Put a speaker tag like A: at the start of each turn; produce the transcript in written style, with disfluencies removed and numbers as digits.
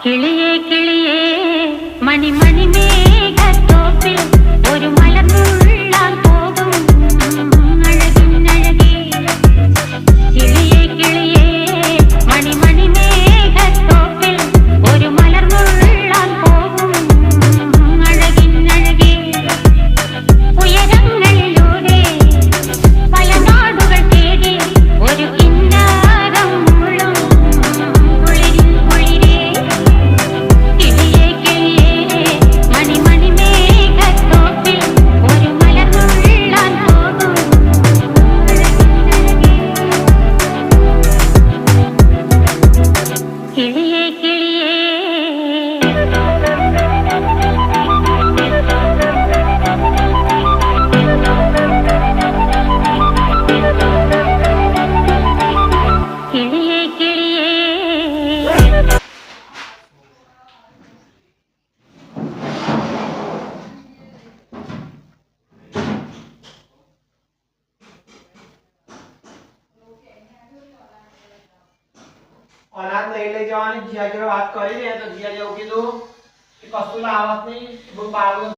A: കിളിയേ കിളിയേ മണിമണി മേഘത്തോപ്പിൽ ഒരു മലർന്നുള്ളാൻ പോകും അഴകിനഴകേ. കിളിയേ കിളിയേ മണിമണി മേഘത്തോപ്പിൽ ഒരു മലർന്നുള്ളാൻ പോകും അഴകിനഴകേ. ഉയരങ്ങളിലൂടെ പല നാടുകൾ തേടി ഒരു കിന്നാരം മുള്ളും കുളിരിൽ കുളിരേ. കിളിയേ കിളിയേ മണിമണി മേഘത്തോപ്പിൽ ഒരു മലർന്നുള്ളാൻ പോകും അഴകിനഴകേ. കിളിയേ കിളിയേ കിളിയേ കിളിയേ.
B: અનાજ લઈ લઈ જવાની જીયા જોડે વાત કરી ને તો જીયા જેવું કીધું કે કશું લાવત નહીં બાળકો